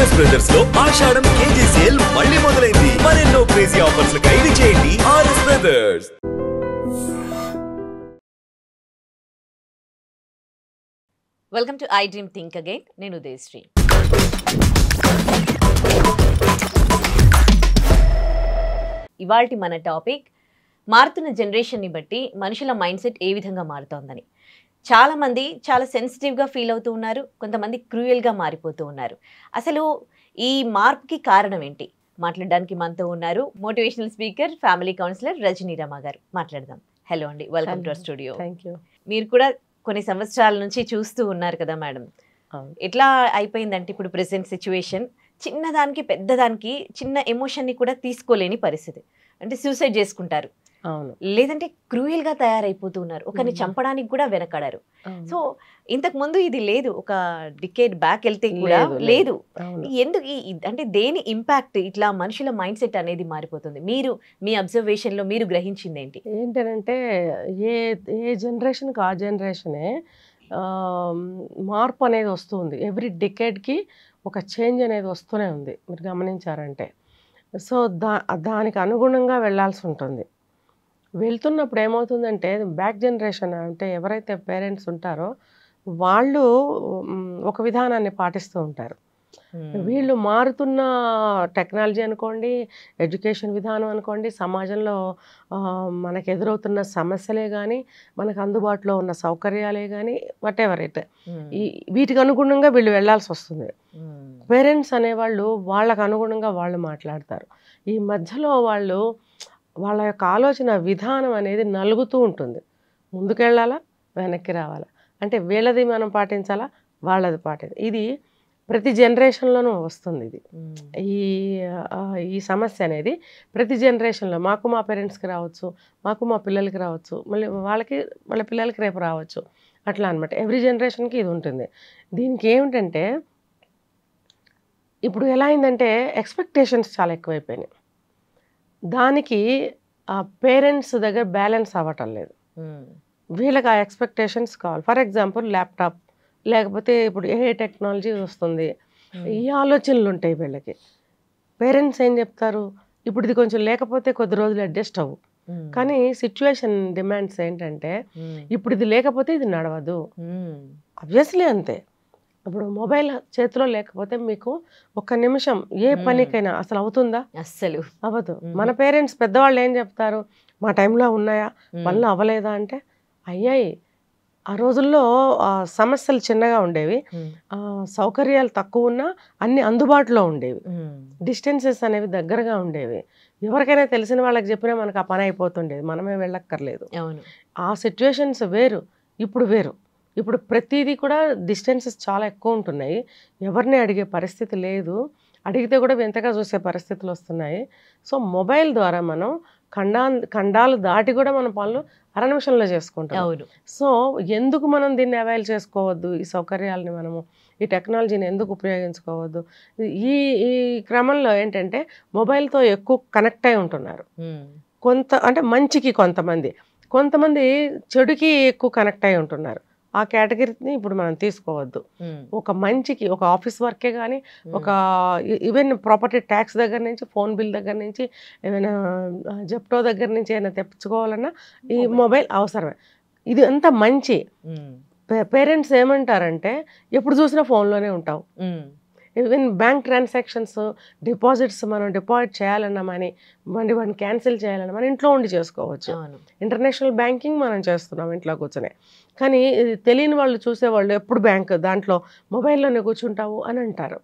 RS brothers లో ఆషాఢం KG sale మళ్ళీ మొదలైంది. మరెన్నో క్రేజీ ఆఫర్స్ లు ఖైదీ చేయండి RS brothers. Welcome to I dream think again. నేను ఉదయశ్రీ. ఇవాల్టి మన టాపిక్ మారుతున్న జనరేషన్ని బట్టి మనుషుల మైండ్ సెట్ ఏ విధంగా మారుతోందని. చాలామంది చాలా సెన్సిటివ్గా ఫీల్ అవుతూ ఉన్నారు, కొంతమంది క్రూయల్గా మారిపోతూ ఉన్నారు. అసలు ఈ మార్పుకి కారణం ఏంటి? మాట్లాడడానికి మనతో ఉన్నారు motivational speaker, family counsellor Rajani Rama గారు. మాట్లాడదాం. హలో అండి, welcome to our studio. Thank you. మీరు కూడా కొన్ని సంవత్సరాల నుంచి చూస్తూ ఉన్నారు కదా మేడం, ఎట్లా అయిపోయిందంటే ఇప్పుడు ప్రెసెంట్ సిచ్యువేషన్ చిన్నదానికి పెద్దదానికి చిన్న ఎమోషన్ని కూడా తీసుకోలేని పరిస్థితి. అంటే సూసైడ్ చేసుకుంటారు, అవును, లేదంటే క్రూయల్గా తయారైపోతూ ఉన్నారు, ఒకరిని చంపడానికి కూడా వెనకాడారు. సో ఇంతకు ముందు ఇది లేదు, ఒక డికేడ్ బ్యాక్ వెళ్తే కూడా లేదు. ఎందుకు అంటే దేని ఇంపాక్ట్ ఇట్లా మనుషుల మైండ్ సెట్ అనేది మారిపోతుంది? మీరు మీ అబ్జర్వేషన్లో మీరు గ్రహించింది ఏంటి? ఏంటంటే ఏ జనరేషన్కి ఆ జనరేషనే మార్పు అనేది వస్తుంది. ఎవ్రీ డికేడ్కి ఒక చేంజ్ అనేది వస్తూనే ఉంది, మీరు గమనించారంటే. సో దానికి అనుగుణంగా వెళ్ళాల్సి ఉంటుంది. వెళ్తున్నప్పుడు ఏమవుతుందంటే బ్యాక్ జనరేషన్ అంటే ఎవరైతే పేరెంట్స్ ఉంటారో వాళ్ళు ఒక విధానాన్ని పాటిస్తూ ఉంటారు. వీళ్ళు మారుతున్న టెక్నాలజీ అనుకోండి, ఎడ్యుకేషన్ విధానం అనుకోండి, సమాజంలో మనకు ఎదురవుతున్న సమస్యలే కానీ, మనకు అందుబాటులో ఉన్న సౌకర్యాలే కానీ, వాట్ ఎవర్ ఇట్, వీటికి అనుగుణంగా వీళ్ళు వెళ్ళాల్సి వస్తుంది. పేరెంట్స్ అనేవాళ్ళు వాళ్ళకు అనుగుణంగా వాళ్ళు మాట్లాడతారు. ఈ మధ్యలో వాళ్ళ యొక్క ఆలోచన విధానం అనేది నలుగుతూ ఉంటుంది. ముందుకెళ్ళాలా, వెనక్కి రావాలా, అంటే వీళ్ళది మనం పాటించాలా, వాళ్ళది పాటించాలి. ఇది ప్రతి జనరేషన్లోనూ వస్తుంది. ఇది ఈ సమస్య అనేది ప్రతి జనరేషన్లో మాకు మా పేరెంట్స్కి రావచ్చు, మాకు మా పిల్లలకి రావచ్చు, మళ్ళీ వాళ్ళ పిల్లలకి రేపు రావచ్చు, అట్లా అనమాట. ఎవ్రీ జనరేషన్కి ఇది ఉంటుంది. దీనికి ఏమిటంటే ఇప్పుడు ఎలా అయిందంటే ఎక్స్పెక్టేషన్స్ చాలా ఎక్కువైపోయినాయి. దానికి ఆ పేరెంట్స్ దగ్గర బ్యాలెన్స్ అవ్వటం లేదు. వీళ్ళకి ఆ ఎక్స్పెక్టేషన్స్ కావాలి. ఫర్ ఎగ్జాంపుల్ ల్యాప్టాప్, లేకపోతే ఇప్పుడు ఏ టెక్నాలజీ వస్తుంది, ఈ ఆలోచనలు ఉంటాయి వీళ్ళకి. పేరెంట్స్ ఏం చెప్తారు, ఇప్పుడు ఇది కొంచెం లేకపోతే కొద్ది రోజులు అడ్జస్ట్ అవ్వు. కానీ సిచ్యువేషన్ డిమాండ్స్ ఏంటంటే ఇప్పుడు ఇది లేకపోతే ఇది నడవదు. ఆబ్వియస్లీ అంతే. ఇప్పుడు మొబైల్ చేతిలో లేకపోతే మీకు ఒక్క నిమిషం ఏ పనికైనా అసలు అవుతుందా? అస్సలు అవ్వదు. మన పేరెంట్స్ పెద్దవాళ్ళు ఏం చెప్తారు, మా టైంలో ఉన్నాయా, పనులు అవ్వలేదా అంటే అయ్యాయి. ఆ రోజుల్లో సమస్యలు చిన్నగా ఉండేవి, సౌకర్యాలు తక్కువ ఉన్నా అన్ని అందుబాటులో ఉండేవి, డిస్టెన్సెస్ అనేవి దగ్గరగా ఉండేవి. ఎవరికైనా తెలిసిన వాళ్ళకి చెప్పినా మనకు ఆ పని అయిపోతుండేది, మనమే వెళ్ళక్కర్లేదు. ఆ సిచ్యువేషన్స్ వేరు, ఇప్పుడు వేరు. ఇప్పుడు ప్రతిదీ కూడా డిస్టెన్సెస్ చాలా ఎక్కువ ఉంటున్నాయి, ఎవరిని అడిగే పరిస్థితి లేదు, అడిగితే కూడా వింతగా చూసే పరిస్థితులు వస్తున్నాయి. సో మొబైల్ ద్వారా మనం ఖండాలు దాటి కూడా మన పనులు అర నిమిషంలో చేసుకుంటాం. సో ఎందుకు మనం దీన్ని అవైల్ చేసుకోవద్దు, ఈ సౌకర్యాలని మనము ఈ టెక్నాలజీని ఎందుకు ఉపయోగించుకోవద్దు? ఈ క్రమంలో ఏంటంటే మొబైల్తో ఎక్కువ కనెక్ట్ అయి ఉంటున్నారు. అంటే మంచికి కొంతమంది చెడుకి ఎక్కువ కనెక్ట్ అయి ఉంటున్నారు. ఆ కేటగిరీని ఇప్పుడు మనం తీసుకోవద్దు. ఒక మంచికి, ఒక ఆఫీస్ వర్కే కానీ, ఒక ఈవెన్ ప్రాపర్టీ ట్యాక్స్ దగ్గర నుంచి, ఫోన్ బిల్ దగ్గర నుంచి, ఏమైనా జెప్టో దగ్గర నుంచి ఏమైనా తెప్పించుకోవాలన్నా ఈ మొబైల్ అవసరమే. ఇది అంతా మంచి. పేరెంట్స్ ఏమంటారంటే ఎప్పుడు చూసినా ఫోన్లోనే ఉంటావు. ఈవెన్ బ్యాంక్ ట్రాన్సాక్షన్స్, డిపాజిట్స్ మనం డిపాజిట్ చేయాలన్నా వాడిని క్యాన్సిల్ చేయాలన్నా మనం ఇంట్లో ఉండి చేసుకోవచ్చు. ఇంటర్నేషనల్ బ్యాంకింగ్ మనం చేస్తున్నాం ఇంట్లో కూర్చొని. కానీ తెలియని వాళ్ళు, చూసేవాళ్ళు ఎప్పుడు బ్యాంక్ దాంట్లో మొబైల్లోనే కూర్చుంటావు అని అంటారు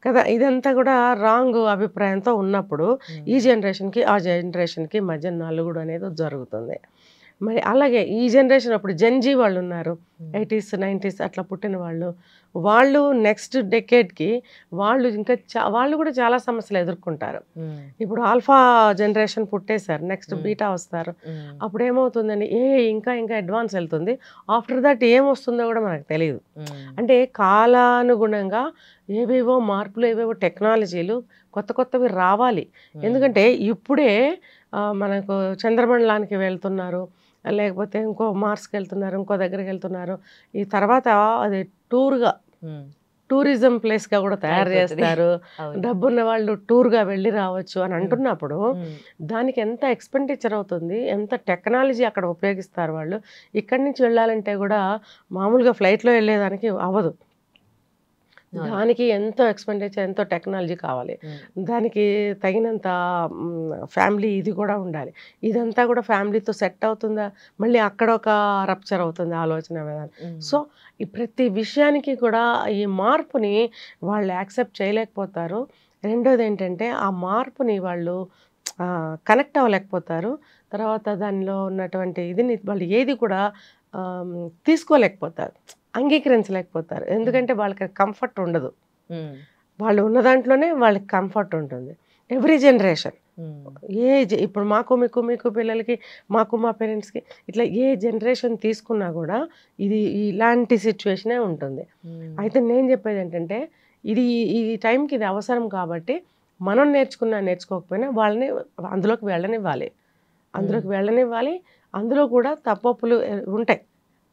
కదా. ఇదంతా కూడా రాంగ్ అభిప్రాయంతో ఉన్నప్పుడు ఈ జనరేషన్కి ఆ జనరేషన్కి మధ్య నలుగుడు అనేది జరుగుతుంది. మరి అలాగే ఈ జనరేషన్ అప్పుడు జెన్జీ వాళ్ళు ఉన్నారు, 80s 90s అట్లా పుట్టిన వాళ్ళు నెక్స్ట్ డెకేడ్కి వాళ్ళు కూడా చాలా సమస్యలు ఎదుర్కొంటారు. ఇప్పుడు ఆల్ఫా జనరేషన్ పుట్టేశారు, నెక్స్ట్ బీటా వస్తారు. అప్పుడు ఏమవుతుందండి, ఇంకా అడ్వాన్స్ వెళ్తుంది. ఆఫ్టర్ దట్ ఏమొస్తుందో కూడా మనకు తెలియదు. అంటే కాలానుగుణంగా ఏవేవో మార్పులు, ఏవేవో టెక్నాలజీలు కొత్తవి రావాలి. ఎందుకంటే ఇప్పుడే మనకు చంద్రమండలానికి వెళ్తున్నారు, లేకపోతే ఇంకో మార్స్కి వెళ్తున్నారు, ఇంకో దగ్గరికి వెళ్తున్నారు. ఈ తర్వాత అది టూర్గా టూరిజం ప్లేస్గా కూడా తయారు అయిపోతుంది. చేస్తారు, అవును. డబ్బున్న వాళ్ళు టూర్గా వెళ్ళి రావచ్చు అని అంటున్నప్పుడు దానికి ఎంత ఎక్స్పెండిచర్ అవుతుంది, ఎంత టెక్నాలజీ అక్కడ ఉపయోగిస్తారు వాళ్ళు. ఇక్కడి నుంచి వెళ్ళాలంటే కూడా మామూలుగా ఫ్లైట్లో వెళ్ళేదానికి అవ్వదు, దానికి ఎంతో ఎక్స్పెండిచర్, ఎంతో టెక్నాలజీ కావాలి, దానికి తగినంత ఫ్యామిలీ ఇది కూడా ఉండాలి. ఇదంతా కూడా ఫ్యామిలీతో సెట్ అవుతుందా, మళ్ళీ అక్కడ ఒక రప్చర్ అవుతుంది ఆలోచన విధానం. సో ఈ ప్రతి విషయానికి కూడా ఈ మార్పుని వాళ్ళు యాక్సెప్ట్ చేయలేకపోతారు. రెండోది ఏంటంటే ఆ మార్పుని వాళ్ళు కనెక్ట్ అవ్వలేకపోతారు. తర్వాత దానిలో ఉన్నటువంటి ఇదిని వాళ్ళు ఏది కూడా తీసుకోలేకపోతారు, అంగీకరించలేకపోతారు. ఎందుకంటే వాళ్ళకి కంఫర్ట్ ఉండదు, వాళ్ళు ఉన్న దాంట్లోనే వాళ్ళకి కంఫర్ట్ ఉంటుంది. ఎవ్రీ జనరేషన్ ఇప్పుడు మాకు మీకు పిల్లలకి, మాకు మా పేరెంట్స్కి, ఇట్లా ఏ జనరేషన్ తీసుకున్నా కూడా ఇది ఇలాంటి సిచ్యువేషనే ఉంటుంది. అయితే నేను చెప్పేది ఏంటంటే ఇది ఈ టైంకి ఇది అవసరం కాబట్టి మనం నేర్చుకోకపోయినా వాళ్ళని అందులోకి వెళ్ళనివ్వాలి, అందులో కూడా తప్పొప్పులు ఉంటాయి.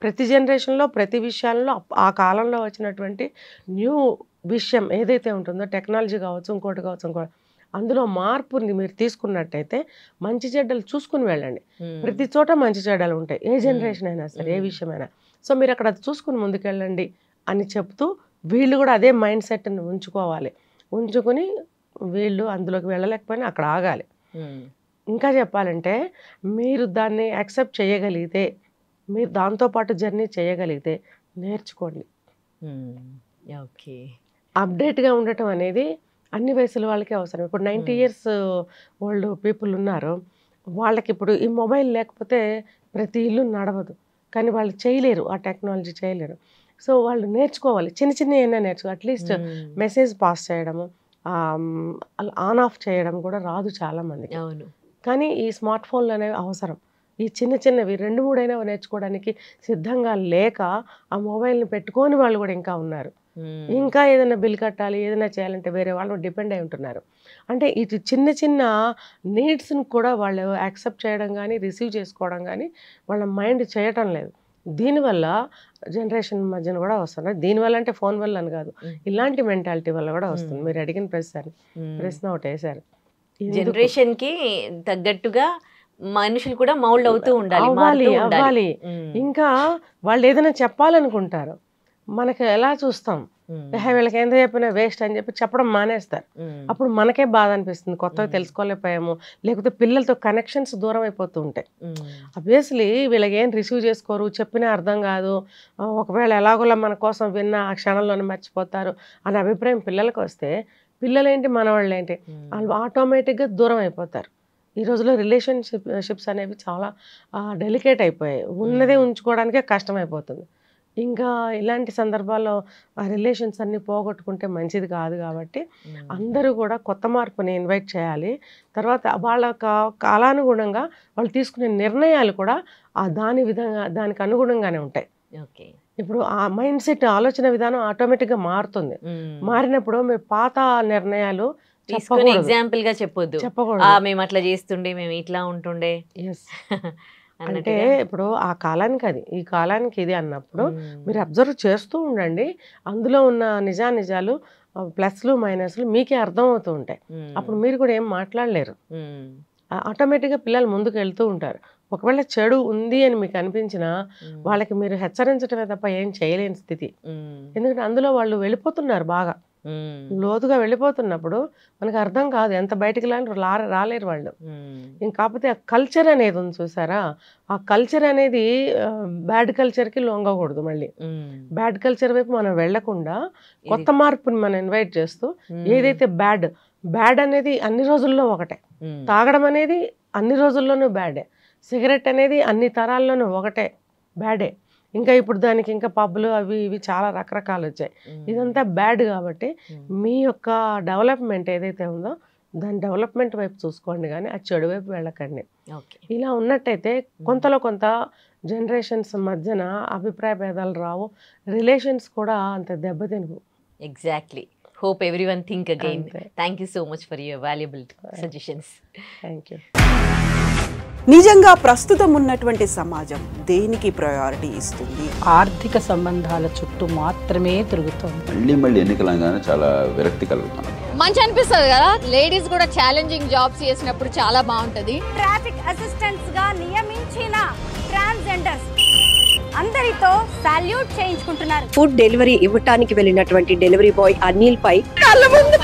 ప్రతి జనరేషన్లో ప్రతి విషయాల్లో ఆ కాలంలో వచ్చినటువంటి న్యూ విషయం ఏదైతే ఉంటుందో, టెక్నాలజీ కావచ్చు, ఇంకోటి అందులో మార్పుని మీరు తీసుకున్నట్టయితే మంచి చెడ్డలు చూసుకుని వెళ్ళండి. ప్రతి చోట మంచి చెడ్డలు ఉంటాయి, ఏ జనరేషన్ అయినా సరే, ఏ విషయమైనా. సో మీరు అక్కడ అది చూసుకుని ముందుకెళ్ళండి అని చెప్తూ వీళ్ళు కూడా అదే మైండ్ సెట్ని ఉంచుకుని వీళ్ళు అందులోకి వెళ్ళలేకపోయినా అక్కడ ఆగాలి. ఇంకా చెప్పాలంటే మీరు దాన్ని యాక్సెప్ట్ చేయగలిగితే, మీరు దాంతోపాటు జర్నీ చేయగలిగితే నేర్చుకోండి. ఓకే, అప్డేట్గా ఉండటం అనేది అన్ని వయసుల వాళ్ళకి అవసరం. ఇప్పుడు 90 years ఓల్డ్ పీపుల్ ఉన్నారు, వాళ్ళకి ఇప్పుడు ఈ మొబైల్ లేకపోతే ప్రతి ఇల్లు నడవదు, కానీ వాళ్ళు చేయలేరు, ఆ టెక్నాలజీ చేయలేరు. సో వాళ్ళు నేర్చుకోవాలి, చిన్న అయినా నేర్చుకోవాలి. అట్లీస్ట్ మెసేజ్ పాస్ చేయడము, ఆన్ ఆఫ్ చేయడం కూడా రాదు చాలామందికి. అవును. కానీ ఈ స్మార్ట్ ఫోన్లు అనేవి అవసరం. ఈ చిన్నవి 2-3 అయినా నేర్చుకోవడానికి సిద్ధంగా లేక ఆ మొబైల్ని పెట్టుకొని వాళ్ళు కూడా ఇంకా ఉన్నారు. ఇంకా ఏదైనా బిల్ కట్టాలి, ఏదైనా చేయాలంటే వేరే వాళ్ళు డిపెండ్ అయి ఉంటున్నారు. అంటే ఇది చిన్న నీడ్స్ని కూడా వాళ్ళు యాక్సెప్ట్ చేయడం కానీ, రిసీవ్ చేసుకోవడం కానీ వాళ్ళ మైండ్ చేయటం లేదు. దీనివల్ల జనరేషన్ మధ్యన కూడా వస్తుంది. దీనివల్ల అంటే ఫోన్ వల్ల అని కాదు, ఇలాంటి మెంటాలిటీ వల్ల కూడా వస్తుంది. మీరు అడిగిన ప్రశ్న ఒకటి వేశారు. జనరేషన్కి తగ్గట్టుగా మనుషులు కూడా మౌల్డ్ అవుతూ ఉండాలి. అవ్వాలి. ఇంకా వాళ్ళు ఏదైనా చెప్పాలనుకుంటారు, మనకి ఎలా చూస్తాం, వీళ్ళకి ఎంత చెప్పినా వేస్ట్ అని చెప్పడం మానేస్తారు. అప్పుడు మనకే బాధ అనిపిస్తుంది, కొత్తగా తెలుసుకోలేకపోయాము, లేకపోతే పిల్లలతో కనెక్షన్స్ దూరం అయిపోతూ ఉంటాయి. అబ్వియస్లీ వీళ్ళకి ఏం రిసీవ్ చేసుకోరు, చెప్పినా అర్థం కాదు, ఒకవేళ ఎలాగోలా మన కోసం విన్న ఆ క్షణంలోనే మర్చిపోతారు అనే అభిప్రాయం పిల్లలకు వస్తే, పిల్లలేంటి మనవాళ్ళు ఏంటి, వాళ్ళు ఆటోమేటిక్గా దూరం అయిపోతారు. ఈ రోజులో రిలేషన్షిప్స్ అనేవి చాలా డెలికేట్ అయిపోయాయి, ఉన్నదే ఉంచుకోవడానికే కష్టమైపోతుంది. ఇంకా ఇలాంటి సందర్భాల్లో ఆ రిలేషన్స్ అన్నీ పోగొట్టుకుంటే మంచిది కాదు. కాబట్టి అందరూ కూడా కొత్త మార్పుని ఇన్వైట్ చేయాలి. తర్వాత వాళ్ళ కాలానుగుణంగా వాళ్ళు తీసుకునే నిర్ణయాలు కూడా దానికి అనుగుణంగానే ఉంటాయి. ఓకే, ఇప్పుడు ఆ మైండ్ సెట్, ఆలోచన విధానం ఆటోమేటిక్గా మారుతుంది. మారినప్పుడు మీరు పాత నిర్ణయాలు ఎగ్జాంపుల్ గా చెప్పకూడదు, మేము అట్లా చేస్తుండే, మేము ఇట్లా ఉంటుండే. అంటే ఇప్పుడు ఆ కాలానికి అది, ఈ కాలానికి ఇది అన్నప్పుడు మీరు అబ్జర్వ్ చేస్తూ ఉండండి. అందులో ఉన్న నిజాలు, ప్లస్లు మైనస్లు మీకే అర్థం అవుతూ ఉంటాయి. అప్పుడు మీరు కూడా ఏం మాట్లాడలేరు, ఆటోమేటిక్గా పిల్లలు ముందుకు వెళ్తూ ఉంటారు. ఒకవేళ చెడు ఉంది అని మీకు అనిపించినా వాళ్ళకి మీరు హెచ్చరించడమే తప్ప ఏం చేయలేని స్థితి. ఎందుకంటే అందులో వాళ్ళు వెళ్ళిపోతున్నారు, బాగా లోతుగా వెళ్ళిపోతున్నప్పుడు మనకు అర్థం కాదు, ఎంత బయటికి రాలేరు వాళ్ళు. కాకపోతే ఆ కల్చర్ అనేది ఉంది చూసారా, ఆ కల్చర్ అనేది బ్యాడ్ కల్చర్కి లొంగకూడదు. మళ్ళీ బ్యాడ్ కల్చర్ వైపు మనం వెళ్లకుండా కొత్త మార్పుని మనం ఇన్వైట్ చేస్తూ, ఏదైతే బ్యాడ్ అనేది అన్ని రోజుల్లో ఒకటే, తాగడం అనేది అన్ని రోజుల్లోనూ బ్యాడే, సిగరెట్ అనేది అన్ని తరాల్లోనూ ఒకటే బ్యాడే. ఇంకా ఇప్పుడు దానికి ఇంకా పబ్బులు అవి ఇవి చాలా రకరకాలు వచ్చాయి. ఇదంతా బ్యాడ్. కాబట్టి మీ యొక్క డెవలప్మెంట్ ఏదైతే ఉందో దాని డెవలప్మెంట్ వైపు చూసుకోండి, కానీ ఆ చెడు వైపు వెళ్ళకండి. ఇలా ఉన్నట్టయితే కొంతలో కొంత జనరేషన్స్ మధ్యన అభిప్రాయ భేదాలు రావు, రిలేషన్స్ కూడా అంత దెబ్బతినవు. Exactly. Hope everyone think again. Thank you so much for your valuable suggestions. Thank you. నిజంగా ప్రస్తుతం ఉన్నటువంటి సమాజం దేనికి ప్రయారిటీ ఇస్తుంది? ఆర్థిక సంబంధాల చుట్టూ మాత్రమే తిరుగుతుంది. మళ్ళీ ఎన్నికలంగానే చాలా విరక్తి కలుగుతాను. మంచి అనిపిస్తుంది కదా, లేడీస్ కూడా ఛాలెంజింగ్ జాబ్స్ చేసినప్పుడు చాలా బాగుంటది. ట్రాఫిక్ అసిస్టెంట్స్ గా నియమించిన ట్రాన్స్జెండర్స్ అందరితో సాల్యూట్ చేయించుకుంటున్నారు. ఫుడ్ డెలివరీ ఇవ్వటానికి వెళ్ళినటువంటి డెలివరీ బాయ్ అనిల్ పై కళ్ళ ముందు